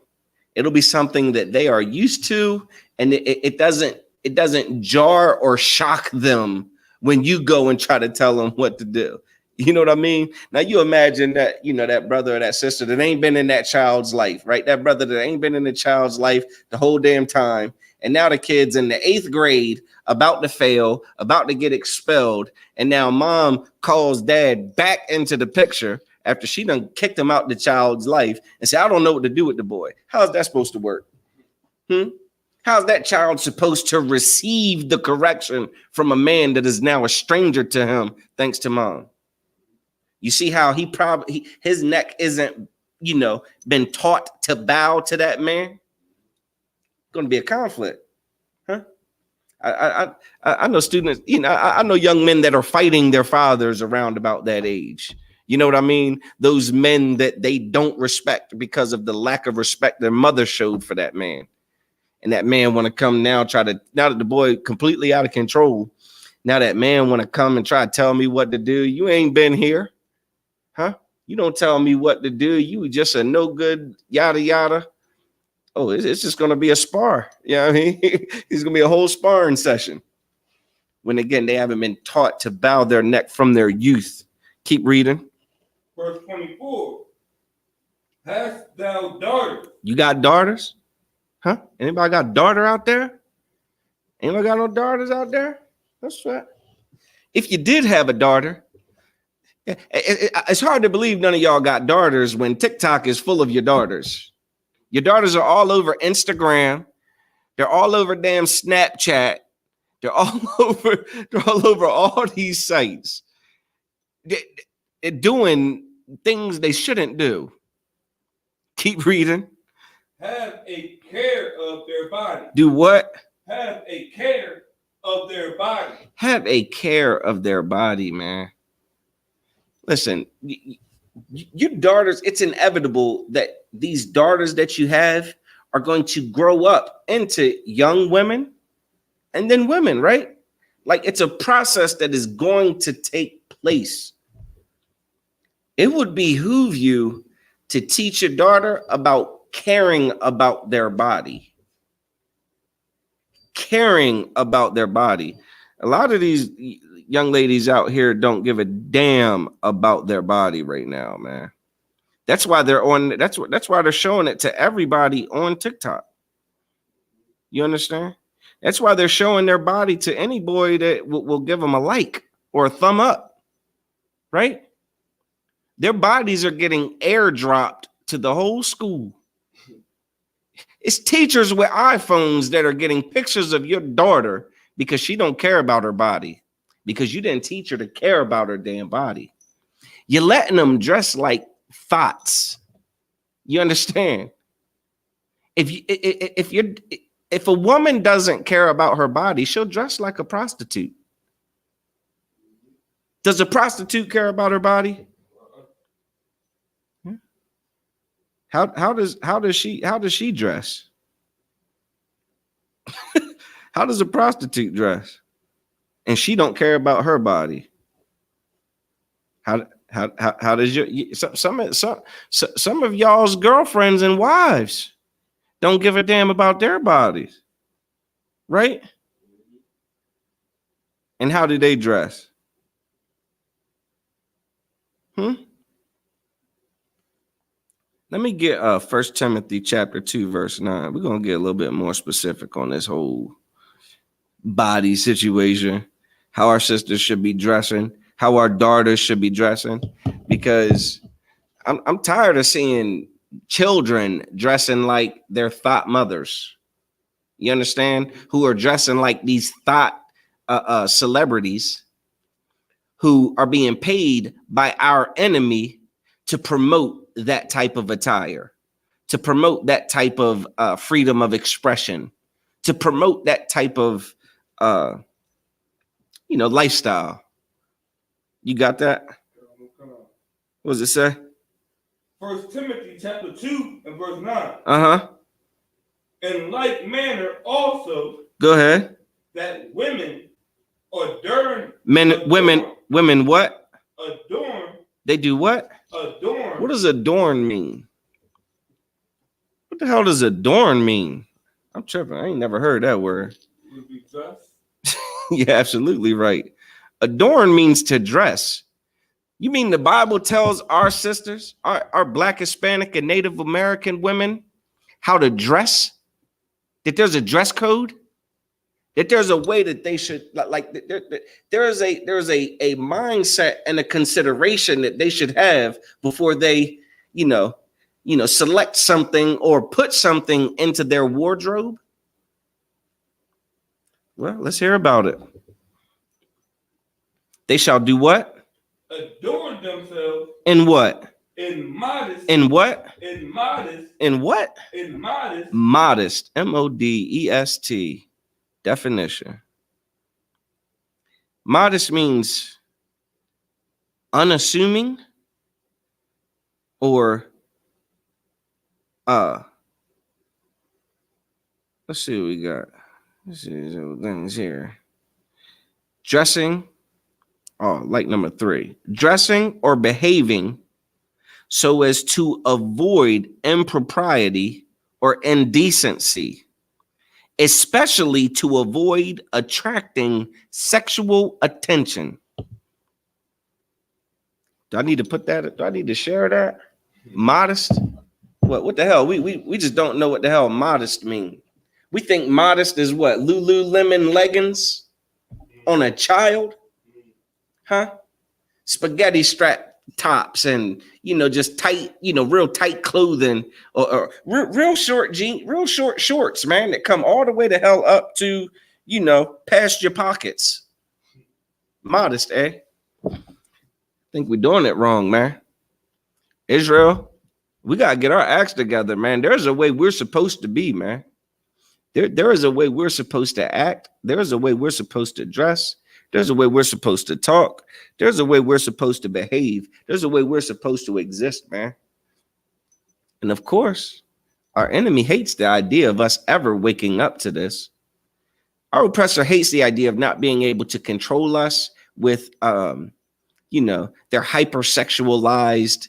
It'll be something that they are used to, and it doesn't jar or shock them when you go and try to tell them what to do. You know what I mean? Now you imagine that, that brother or that sister that ain't been in that child's life, right? That brother that ain't been in the child's life the whole damn time. And now the kid's in the 8th grade, about to fail, about to get expelled. And now mom calls dad back into the picture after she done kicked him out the child's life and said, I don't know what to do with the boy. How's that supposed to work? How's that child supposed to receive the correction from a man that is now a stranger to him, thanks to mom? You see how his neck isn't, been taught to bow to that man? Going to be a conflict. I know students, I know young men that are fighting their fathers around about that age. You know what I mean? Those men that they don't respect because of the lack of respect their mother showed for that man. And that man want to come now, now that the boy completely out of control, now that man want to come and try to tell me what to do. You ain't been here. You don't tell me what to do. You just a no good, yada, yada. Oh, it's just going to be a spar. You know what I mean? It's going to be a whole sparring session. When, again, they haven't been taught to bow their neck from their youth. Keep reading. Verse 24. Hast thou daughters? You got daughters? Anybody got a daughter out there? Anybody got no daughters out there? That's right. If you did have a daughter, it's hard to believe none of y'all got daughters when TikTok is full of your daughters. Your daughters are all over Instagram. They're all over damn Snapchat. They're all over all these sites. They're doing things they shouldn't do. Keep reading. Have a care of their body. Do what? Have a care of their body. Have a care of their body, man. Listen, your daughters, it's inevitable that these daughters that you have are going to grow up into young women and then women, right? Like it's a process that is going to take place. It would behoove you to teach your daughter about caring about their body. Caring about their body. A lot of these young ladies out here don't give a damn about their body right now, man. That's why they're on. That's why they're showing it to everybody on TikTok. You understand? That's why they're showing their body to any boy that will give them a like or a thumb up, right? Their bodies are getting airdropped to the whole school. It's teachers with iPhones that are getting pictures of your daughter because she don't care about her body, because you didn't teach her to care about her damn body. You're letting them dress like thoughts. You understand? If a woman doesn't care about her body, she'll dress like a prostitute. Does a prostitute care about her body? How does she dress? How does a prostitute dress? And she don't care about her body. How does some of y'all's girlfriends and wives don't give a damn about their bodies, right? And how do they dress? Let me get 1 Timothy chapter 2, verse 9. We're going to get a little bit more specific on this whole body situation, how our sisters should be dressing, how our daughters should be dressing, because I'm tired of seeing children dressing like their thought mothers. You understand? Who are dressing like these thought celebrities who are being paid by our enemy to promote that type of attire, to promote that type of freedom of expression, to promote that type of lifestyle. You got that? What does it say? 1 Timothy chapter 2 and verse 9. Uh-huh. In like manner also. Go ahead. That women adorn. Women what? Adorn. They do what? Adorn. What does adorn mean? What the hell does adorn mean? I'm tripping. I ain't never heard that word. Would be dress? Yeah, absolutely right. Adorn means to dress. You mean the Bible tells our sisters, our Black, Hispanic, and Native American women how to dress? That there's a dress code? That there's a way that they should, there is a mindset and a consideration that they should have before they, select something or put something into their wardrobe? Well, let's hear about it. They shall do what? Adorn themselves. In what? In modest. In what? In modest. In what? In modest. Modest. M-O-D-E-S-T. Definition. Modest means unassuming or let's see what we got. Let's see some things here. Dressing. Oh, like number 3. Dressing or behaving so as to avoid impropriety or indecency, especially to avoid attracting sexual attention. Do I need to put that? Do I need to share that? Modest? What the hell? We just don't know what the hell modest mean. We think modest is what? Lululemon leggings on a child? Huh? Spaghetti strap tops and just tight, real tight clothing or real short shorts, man, that come all the way the hell up to past your pockets. Modest, eh? I think we're doing it wrong, man. Israel, we gotta get our acts together, man. There's a way we're supposed to be, man. There is a way we're supposed to act. There is a way we're supposed to dress. There's a way we're supposed to talk. There's a way we're supposed to behave. There's a way we're supposed to exist, man. And of course, our enemy hates the idea of us ever waking up to this. Our oppressor hates the idea of not being able to control us with their hypersexualized,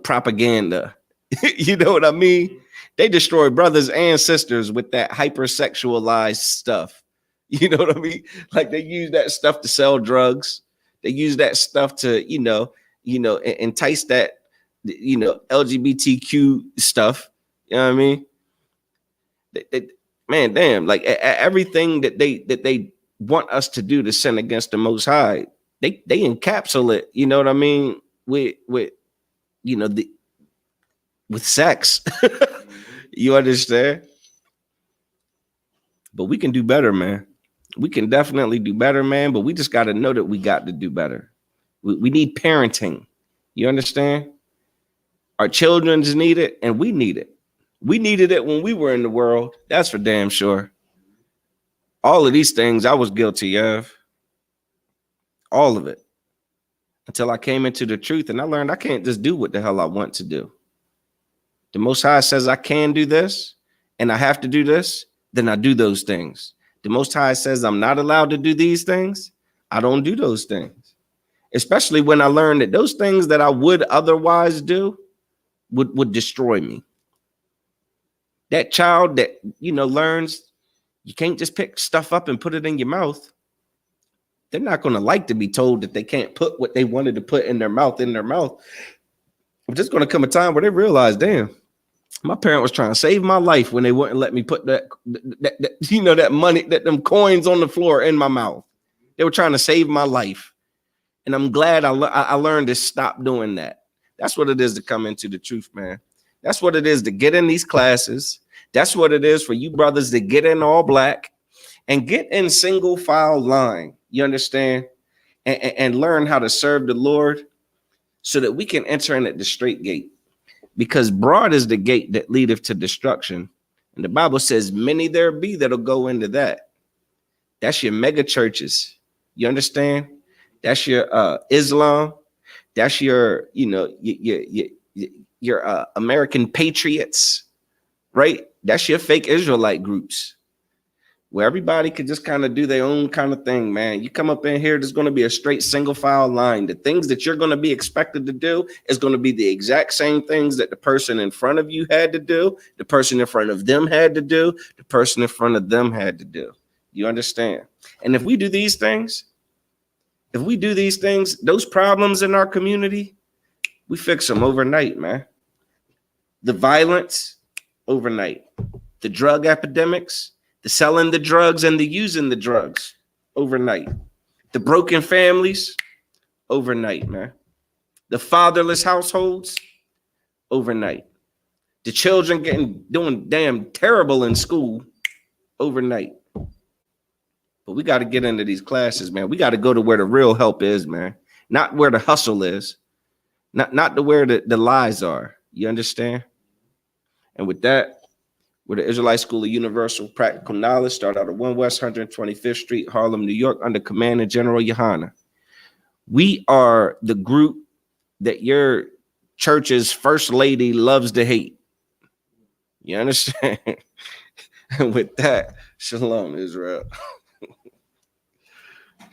propaganda. You know what I mean? They destroy brothers and sisters with that hypersexualized stuff. You know what I mean? Like they use that stuff to sell drugs. They use that stuff to, entice that, LGBTQ stuff. You know what I mean? Man, damn, like everything that they want us to do to sin against the Most High, they encapsulate. You know what I mean? With the with sex. You understand? But we can do better, man. We can definitely do better, man. But we just got to know that we got to do better. We need parenting. You understand? Our children's need it, and we need it. We needed it when we were in the world. That's for damn sure. All of these things I was guilty of. All of it. Until I came into the truth and I learned I can't just do what the hell I want to do. The Most High says I can do this and I have to do this, then I do those things. The Most High says I'm not allowed to do these things, I don't do those things. Especially when I learned that those things that I would otherwise do would destroy me. That child that, learns you can't just pick stuff up and put it in your mouth. They're not going to like to be told that they can't put what they wanted to put in their mouth. There's just going to come a time where they realize, damn, my parent was trying to save my life when they wouldn't let me put that money, them coins on the floor in my mouth. They were trying to save my life. And I'm glad I learned to stop doing that. That's what it is to come into the truth, man. That's what it is to get in these classes. That's what it is for you brothers to get in all black and get in single file line. You understand? And learn how to serve the Lord so that we can enter in at the straight gate. Because broad is the gate that leadeth to destruction. And the Bible says many there be that'll go into that. That's your mega churches. You understand? That's your Islam. That's your, your American patriots, right? That's your fake Israelite groups where everybody could just kind of do their own kind of thing, man. You come up in here, there's going to be a straight single file line. The things that you're going to be expected to do is going to be the exact same things that the person in front of you had to do, the person in front of them had to do, the person in front of them had to do. You understand? And if we do these things, those problems in our community, we fix them overnight, man. The violence, overnight. The drug epidemics, the selling the drugs and the using the drugs, overnight. The broken families, overnight, man. The fatherless households, overnight. The children doing damn terrible in school, overnight. But we got to get into these classes, man. We got to go to where the real help is, man. Not where the hustle is. Not to where the lies are. You understand? And with that, we're the Israelite School of Universal Practical Knowledge, start out at 1 West 125th Street, Harlem, New York, under command of General Yohana. We are the group that your church's first lady loves to hate. You understand? And with that, shalom, Israel.